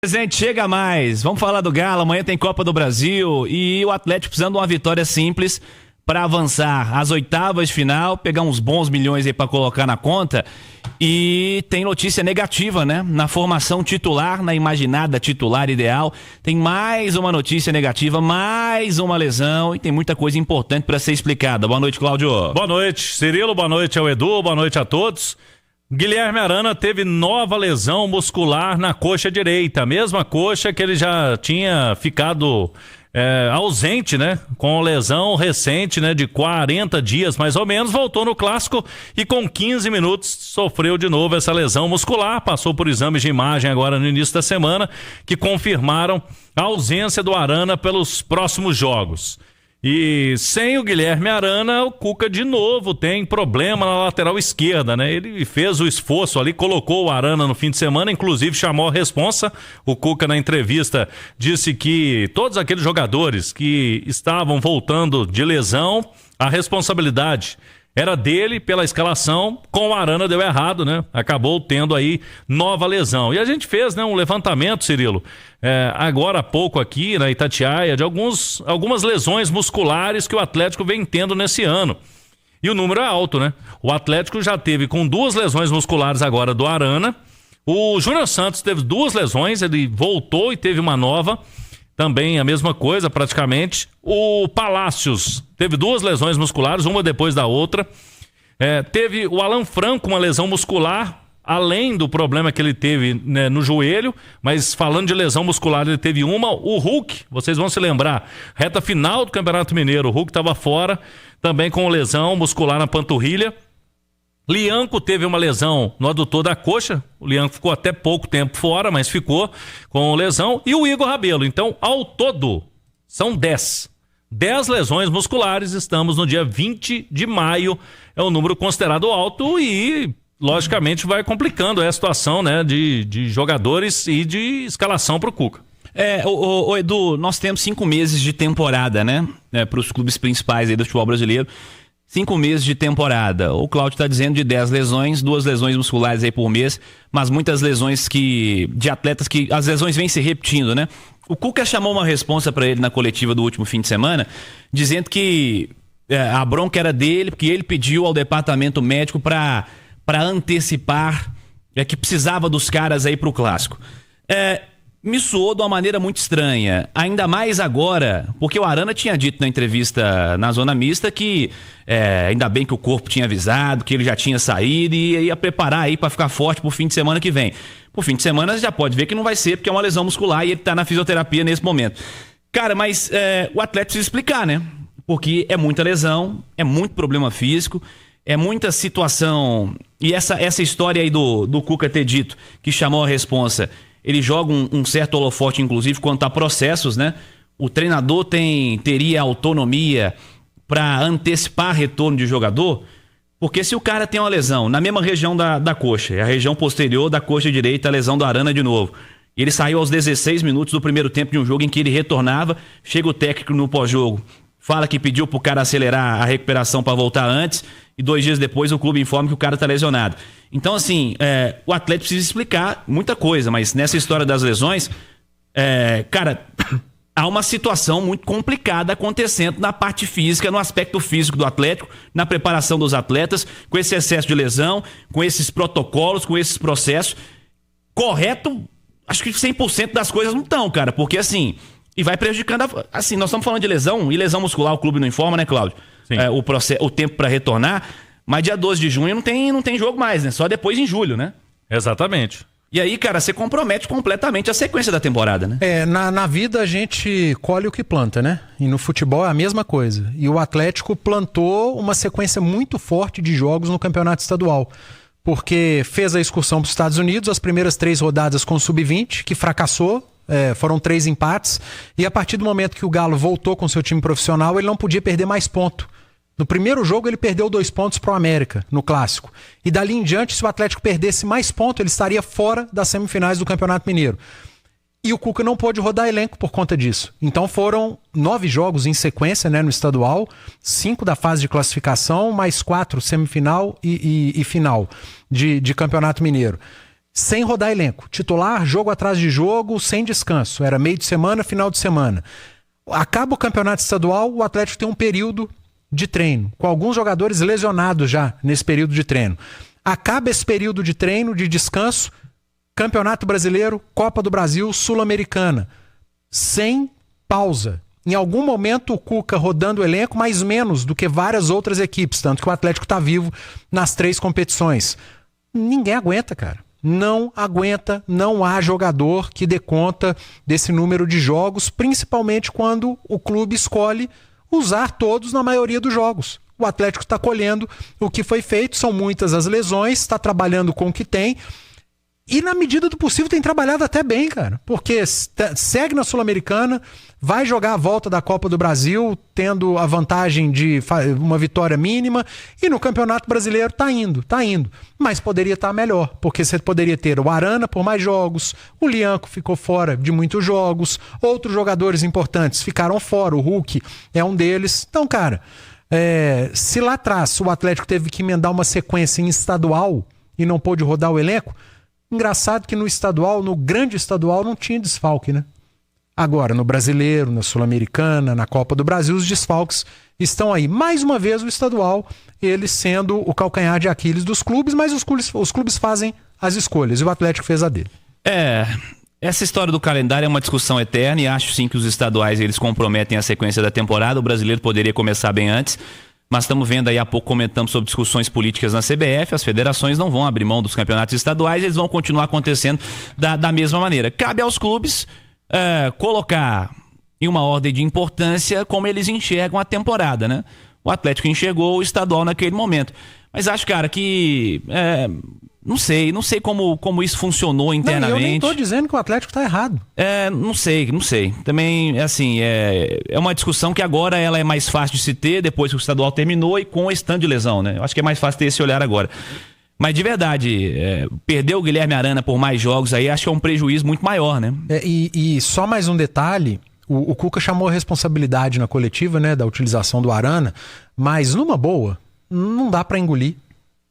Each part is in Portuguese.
Presente, chega mais. Vamos falar do Galo. Amanhã tem Copa do Brasil e o Atlético precisando de uma vitória simples para avançar às oitavas de final, pegar uns bons milhões aí para colocar na conta. E tem notícia negativa, né? Na formação titular, na imaginada titular ideal, tem mais uma notícia negativa, mais uma lesão e tem muita coisa importante para ser explicada. Boa noite, Cláudio. Boa noite, Cirilo. Boa noite ao Edu. Boa noite a todos. Guilherme Arana teve nova lesão muscular na coxa direita, a mesma coxa que ele já tinha ficado ausente, né? Com lesão recente, né? De 40 dias mais ou menos, voltou no clássico e com 15 minutos sofreu de novo essa lesão muscular, passou por exames de imagem agora no início da semana que confirmaram a ausência do Arana pelos próximos jogos. E sem o Guilherme Arana, o Cuca de novo tem problema na lateral esquerda, né? Ele fez o esforço ali, colocou o Arana no fim de semana, inclusive chamou a responsa. O Cuca na entrevista disse que todos aqueles jogadores que estavam voltando de lesão, a responsabilidade era dele pela escalação, com o Arana deu errado, né? Acabou tendo aí nova lesão. E a gente fez, né, um levantamento, Cirilo, agora há pouco aqui na Itatiaia, de algumas lesões musculares que o Atlético vem tendo nesse ano. E o número é alto, né? O Atlético já teve com 2 lesões musculares agora do Arana. O Júnior Santos teve 2 lesões, ele voltou e teve uma nova. Também a mesma coisa, praticamente. O Palácios teve 2 lesões musculares, uma depois da outra. Teve o Alan Franco, uma lesão muscular, além do problema que ele teve, né, no joelho. Mas falando de lesão muscular, ele teve uma. O Hulk, vocês vão se lembrar, reta final do Campeonato Mineiro, o Hulk estava fora, também com lesão muscular na panturrilha. Lianco teve uma lesão no adutor da coxa, o Lianco ficou até pouco tempo fora, mas ficou com lesão, e o Igor Rabelo. Então, ao todo, são 10 lesões musculares, estamos no dia 20 de maio, é um número considerado alto e, logicamente, vai complicando a situação, né, de jogadores e de escalação para o Cuca. Edu, nós temos 5 meses de temporada, né, para os clubes principais aí do futebol brasileiro. 5 meses de temporada. O Cláudio está dizendo de 10 lesões, 2 lesões musculares aí por mês, mas muitas lesões de atletas que as lesões vêm se repetindo, né? O Cuca chamou uma responsa para ele na coletiva do último fim de semana, dizendo que a bronca era dele, porque ele pediu ao departamento médico para antecipar que precisava dos caras aí pro clássico. Me soou de uma maneira muito estranha, ainda mais agora, porque o Arana tinha dito na entrevista na Zona Mista que ainda bem que o corpo tinha avisado, que ele já tinha saído e ia preparar aí para ficar forte pro fim de semana que vem. Pro fim de semana você já pode ver que não vai ser, porque é uma lesão muscular e ele tá na fisioterapia nesse momento. Cara, mas o atleta precisa explicar, né? Porque é muita lesão, é muito problema físico, é muita situação. E essa história aí do Cuca ter dito que chamou a responsa, ele joga um certo holofote, inclusive, quanto a processos, né? O treinador teria autonomia para antecipar retorno de jogador, porque se o cara tem uma lesão na mesma região da coxa, a região posterior da coxa direita, a lesão do Arana de novo, e ele saiu aos 16 minutos do primeiro tempo de um jogo em que ele retornava, chega o técnico no pós-jogo, fala que pediu pro cara acelerar a recuperação para voltar antes, e 2 dias depois o clube informa que o cara tá lesionado. Então, assim, o atleta precisa explicar muita coisa, mas nessa história das lesões, cara, há uma situação muito complicada acontecendo na parte física, no aspecto físico do Atlético, na preparação dos atletas, com esse excesso de lesão, com esses protocolos, com esses processos. Correto, acho que 100% das coisas não estão, cara, porque assim, e vai prejudicando, assim, nós estamos falando de lesão, e lesão muscular o clube não informa, né, Cláudio? O tempo para retornar, mas dia 12 de junho não tem jogo mais, né? Só depois em julho, né? Exatamente. E aí, cara, você compromete completamente a sequência da temporada, né? Na vida a gente colhe o que planta, né? E no futebol é a mesma coisa. E o Atlético plantou uma sequência muito forte de jogos no campeonato estadual. Porque fez a excursão para os Estados Unidos, as primeiras 3 rodadas com o Sub-20, que fracassou. Foram 3 empates. E a partir do momento que o Galo voltou com seu time profissional, ele não podia perder mais ponto. No primeiro jogo ele perdeu 2 pontos para o América, no Clássico. E dali em diante, se o Atlético perdesse mais pontos, ele estaria fora das semifinais do Campeonato Mineiro. E o Cuca não pôde rodar elenco por conta disso. Então foram 9 jogos em sequência, né, no estadual, 5 da fase de classificação, mais 4 semifinal e final de Campeonato Mineiro. sem rodar elenco. Titular, jogo atrás de jogo, sem descanso. Era meio de semana, final de semana. Acaba o campeonato estadual, o Atlético tem um período de treino, com alguns jogadores lesionados já nesse período de treino. Acaba esse período de treino, de descanso, Campeonato Brasileiro, Copa do Brasil, Sul-Americana. Sem pausa. Em algum momento o Cuca rodando o elenco, mais menos do que várias outras equipes, tanto que o Atlético está vivo nas 3 competições. Ninguém aguenta, cara. Não aguenta, não há jogador que dê conta desse número de jogos, principalmente quando o clube escolhe usar todos na maioria dos jogos. O Atlético está colhendo o que foi feito, são muitas as lesões, está trabalhando com o que tem e na medida do possível tem trabalhado até bem, cara, porque segue na Sul-Americana, vai jogar a volta da Copa do Brasil, tendo a vantagem de uma vitória mínima, e no Campeonato Brasileiro tá indo, mas poderia estar melhor, porque você poderia ter o Arana por mais jogos, o Lianco ficou fora de muitos jogos, outros jogadores importantes ficaram fora, o Hulk é um deles. Então, cara, se lá atrás o Atlético teve que emendar uma sequência em estadual e não pôde rodar o elenco, engraçado que no estadual, no grande estadual, não tinha desfalque, né? Agora, no Brasileiro, na Sul-Americana, na Copa do Brasil, os desfalques estão aí. Mais uma vez o estadual, ele sendo o calcanhar de Aquiles dos clubes, mas os clubes fazem as escolhas e o Atlético fez a dele. Essa história do calendário é uma discussão eterna e acho sim que os estaduais eles comprometem a sequência da temporada. O Brasileiro poderia começar bem antes. Mas estamos vendo aí, há pouco comentamos sobre discussões políticas na CBF, as federações não vão abrir mão dos campeonatos estaduais, eles vão continuar acontecendo da mesma maneira. Cabe aos clubes colocar em uma ordem de importância como eles enxergam a temporada, né? O Atlético enxergou o estadual naquele momento. Mas acho, cara, que... Não sei como isso funcionou internamente. Não, eu nem tô dizendo que o Atlético tá errado. Não sei. Também, assim, é uma discussão que agora ela é mais fácil de se ter depois que o estadual terminou e com esse tanto de lesão, né? Eu acho que é mais fácil ter esse olhar agora. Mas de verdade, perder o Guilherme Arana por mais jogos aí, acho que é um prejuízo muito maior, né? E só mais um detalhe, o Cuca chamou a responsabilidade na coletiva, né, da utilização do Arana, mas numa boa, não dá pra engolir.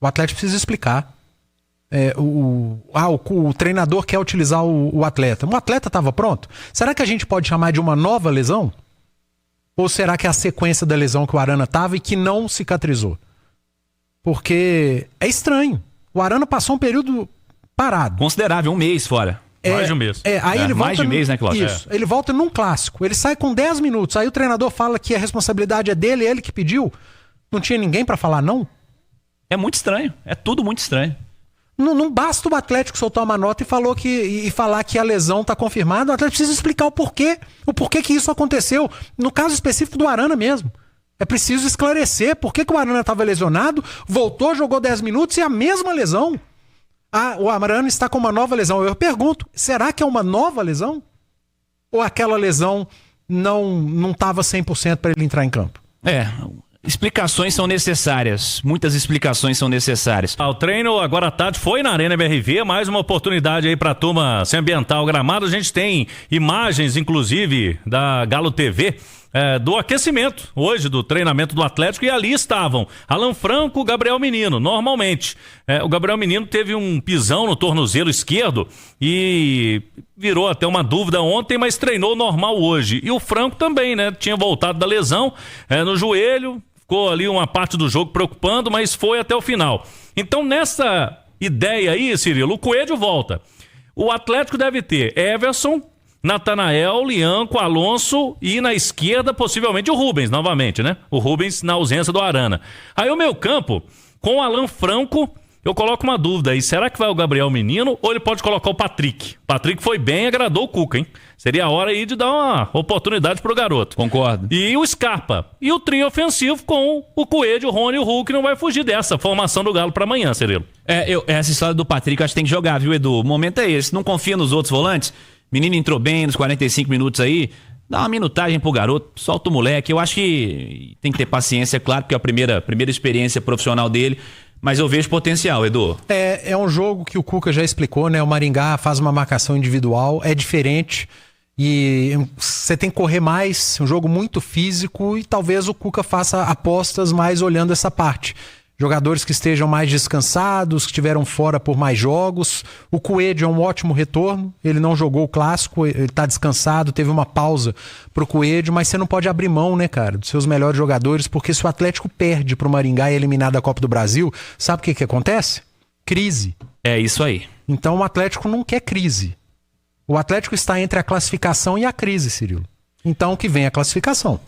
O Atlético precisa explicar. O treinador quer utilizar o atleta. O atleta estava pronto? Será que a gente pode chamar de uma nova lesão? Ou será que é a sequência da lesão que o Arana estava e que não cicatrizou? Porque é estranho. O Arana passou um período parado. Considerável, um mês fora. Mais de um mês. Aí ele volta mais de um mês, né, Cláudio? Isso. Ele volta num clássico. Ele sai com 10 minutos. Aí o treinador fala que a responsabilidade é dele, ele que pediu. Não tinha ninguém para falar não? É muito estranho. É tudo muito estranho. Não basta o Atlético soltar uma nota e falar que a lesão está confirmada. O Atlético precisa explicar o porquê que isso aconteceu. No caso específico do Arana mesmo. É preciso esclarecer por que o Arana estava lesionado, voltou, jogou 10 minutos e a mesma lesão. O Arana está com uma nova lesão. Eu pergunto, será que é uma nova lesão? Ou aquela lesão não estava 100% para ele entrar em campo? Explicações são necessárias. Muitas explicações são necessárias. O treino agora à tarde foi na Arena MRV, mais uma oportunidade aí pra turma se ambientar ao gramado. A gente tem imagens, inclusive, da Galo TV, do aquecimento hoje, do treinamento do Atlético, e ali estavam Alan Franco, Gabriel Menino, normalmente. O Gabriel Menino teve um pisão no tornozelo esquerdo e virou até uma dúvida ontem, mas treinou normal hoje. E o Franco também, né? Tinha voltado da lesão no joelho, ficou ali uma parte do jogo preocupando, mas foi até o final. Então, nessa ideia aí, Cirilo, o Coelho volta. O Atlético deve ter Everson, Natanael, Lianco, Alonso e na esquerda, possivelmente, o Rubens, novamente, né? O Rubens na ausência do Arana. Aí o meio campo, com o Alan Franco, eu coloco uma dúvida aí. Será que vai o Gabriel Menino ou ele pode colocar o Patrick? O Patrick foi bem, agradou o Cuca, hein? Seria a hora aí de dar uma oportunidade pro garoto. Concordo. E o Scarpa. E o trio ofensivo com o Coelho, o Rony e o Hulk não vai fugir dessa formação do Galo pra amanhã, Cirilo. Essa história do Patrick eu acho que tem que jogar, viu, Edu? O momento é esse. Não confia nos outros volantes? Menino entrou bem nos 45 minutos aí. Dá uma minutagem pro garoto, solta o moleque. Eu acho que tem que ter paciência, claro, porque é a primeira experiência profissional dele. Mas eu vejo potencial, Edu. É um jogo que o Cuca já explicou, né? O Maringá faz uma marcação individual, é diferente. E você tem que correr mais, um jogo muito físico, e talvez o Cuca faça apostas mais olhando essa parte. jogadores que estejam mais descansados, que estiveram fora por mais jogos. O Coelho é um ótimo retorno, ele não jogou o clássico, ele tá descansado, teve uma pausa pro Coelho, mas você não pode abrir mão, né, cara, dos seus melhores jogadores, porque se o Atlético perde pro Maringá e é eliminado da Copa do Brasil, sabe o que acontece? Crise. É isso aí. Então o Atlético não quer crise. O Atlético está entre a classificação e a crise, Cirilo. Então que vem a classificação.